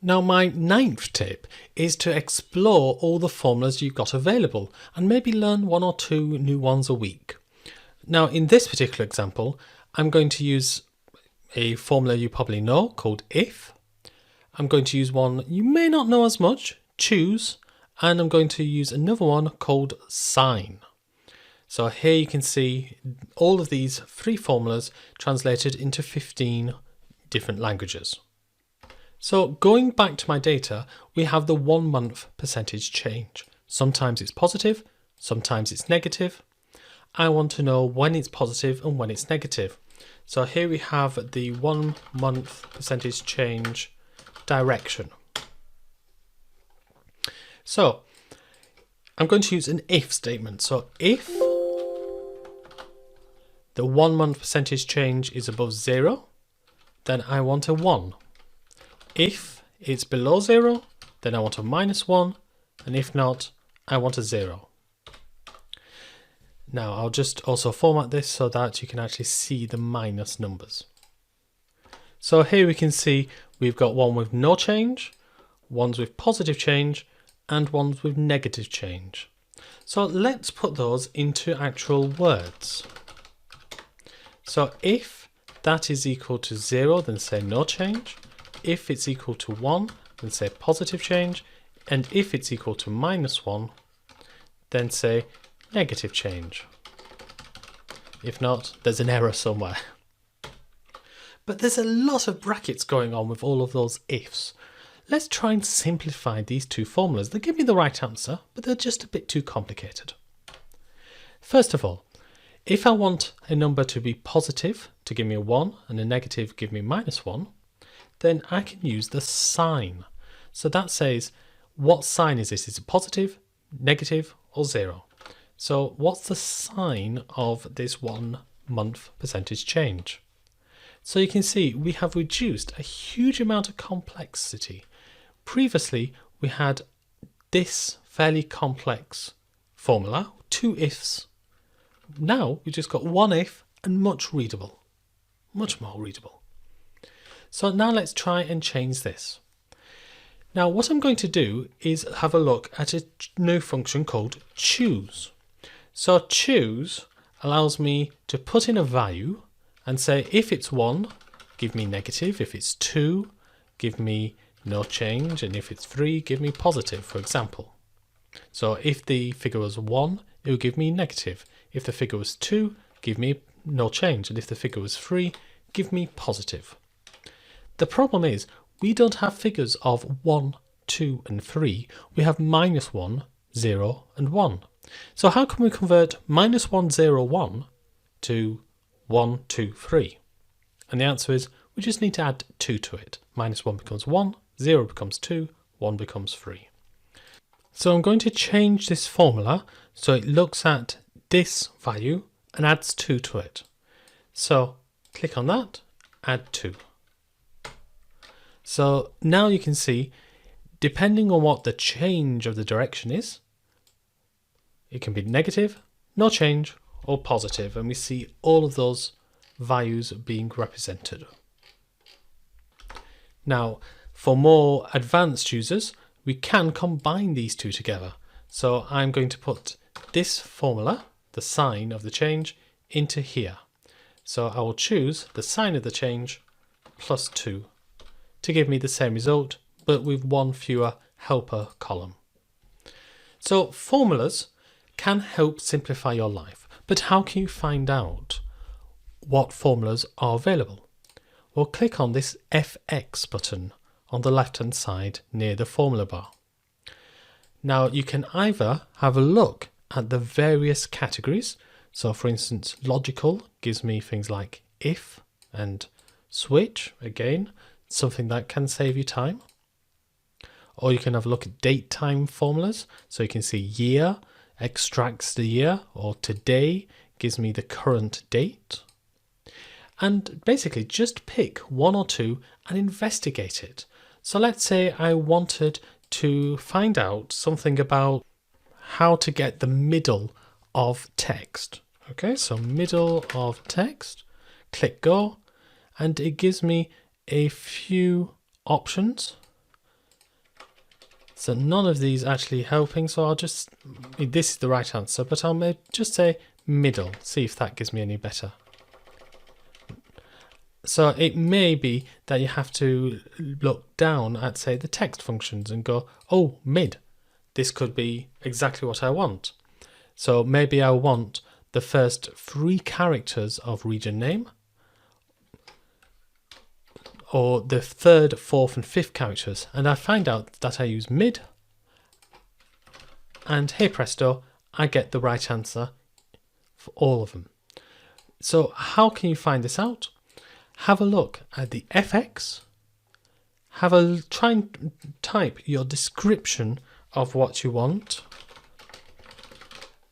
Now my ninth tip is to explore all the formulas you've got available and maybe learn one or two new ones a week. Now in this particular example, I'm going to use a formula you probably know called if. I'm going to use one you may not know as much, choose, and I'm going to use another one called sign. So here you can see all of these three formulas translated into 15 different languages. So going back to my data, we have the 1 month percentage change. Sometimes it's positive, sometimes it's negative. I want to know when it's positive and when it's negative. So here we have the 1 month percentage change direction. So I'm going to use an if statement. So if the 1 month percentage change is above 0, then I want a 1. If it's below 0, then I want a -1, and if not, I want a 0. Now I'll just also format this so that you can actually see the minus numbers. So here we can see we've got one with no change, ones with positive change, and ones with negative change. So let's put those into actual words. So if that is equal to 0, then say no change. If it's equal to 1, then say positive change. And if it's equal to -1, then say negative change. If not, there's an error somewhere. But there's a lot of brackets going on with all of those ifs. Let's try and simplify these two formulas. They give me the right answer, but they're just a bit too complicated. First of all, if I want a number to be positive to give me a 1 and a negative give me -1, then I can use the sign. So that says, what sign is this? Is it positive, negative, or 0? So what's the sign of this 1 month percentage change? So you can see we have reduced a huge amount of complexity. Previously, we had this fairly complex formula, 2 ifs. Now we've just got 1 if and much more readable. So now let's try and change this. Now what I'm going to do is have a look at a new function called choose. So choose allows me to put in a value and say if it's 1, give me negative, if it's 2, give me no change, and if it's 3, give me positive, for example. So if the figure was 1, it would give me negative. If the figure was 2, give me no change, and if the figure was 3, give me positive. The problem is we don't have figures of 1, 2 and 3. We have -1, 0 and 1. So how can we convert -1, 0, 1 to 1, 2, 3? And the answer is we just need to add 2 to it. -1 becomes 1, 0 becomes 2, 1 becomes 3. So I'm going to change this formula so it looks at this value and adds 2 to it. So click on that, add 2. So now you can see, depending on what the change of the direction is, it can be negative, no change, or positive, and we see all of those values being represented. Now, for more advanced users, we can combine these two together. So I'm going to put this formula, the sign of the change, into here. So I will choose the sign of the change plus 2 to give me the same result, but with 1 fewer helper column. So formulas can help simplify your life, but how can you find out what formulas are available? Well, click on this FX button on the left hand side near the formula bar. Now you can either have a look at the various categories. So for instance, logical gives me things like if and switch, again, something that can save you time. Or you can have a look at date time formulas. So you can see year extracts the year, or today gives me the current date. And basically just pick 1 or 2 and investigate it. So let's say I wanted to find out something about how to get the middle of text. Okay, so middle of text, click go, and it gives me a few options. So none of these actually helping, so I'll just, this is the right answer, but I'll just say middle, see if that gives me any better. So it may be that you have to look down at, say, the text functions and go, oh, mid, this could be exactly what I want. So maybe I want the first 3 characters of region name, or the 3rd, 4th and 5th characters, and I find out that I use mid, and hey presto, I get the right answer for all of them. So how can you find this out? Have a look at the FX, try and type your description of what you want,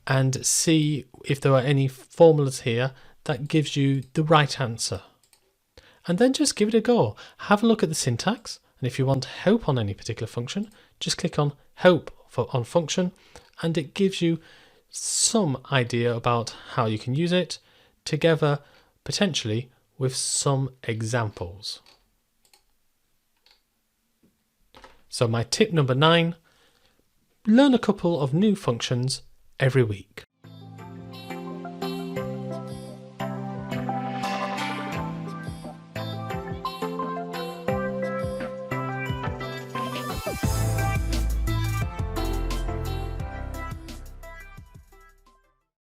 and see if there are any formulas here that gives you the right answer. And then just give it a go. Have a look at the syntax, and if you want help on any particular function, just click on help on function, and it gives you some idea about how you can use it, together potentially with some examples. So my tip number 9, learn a couple of new functions every week.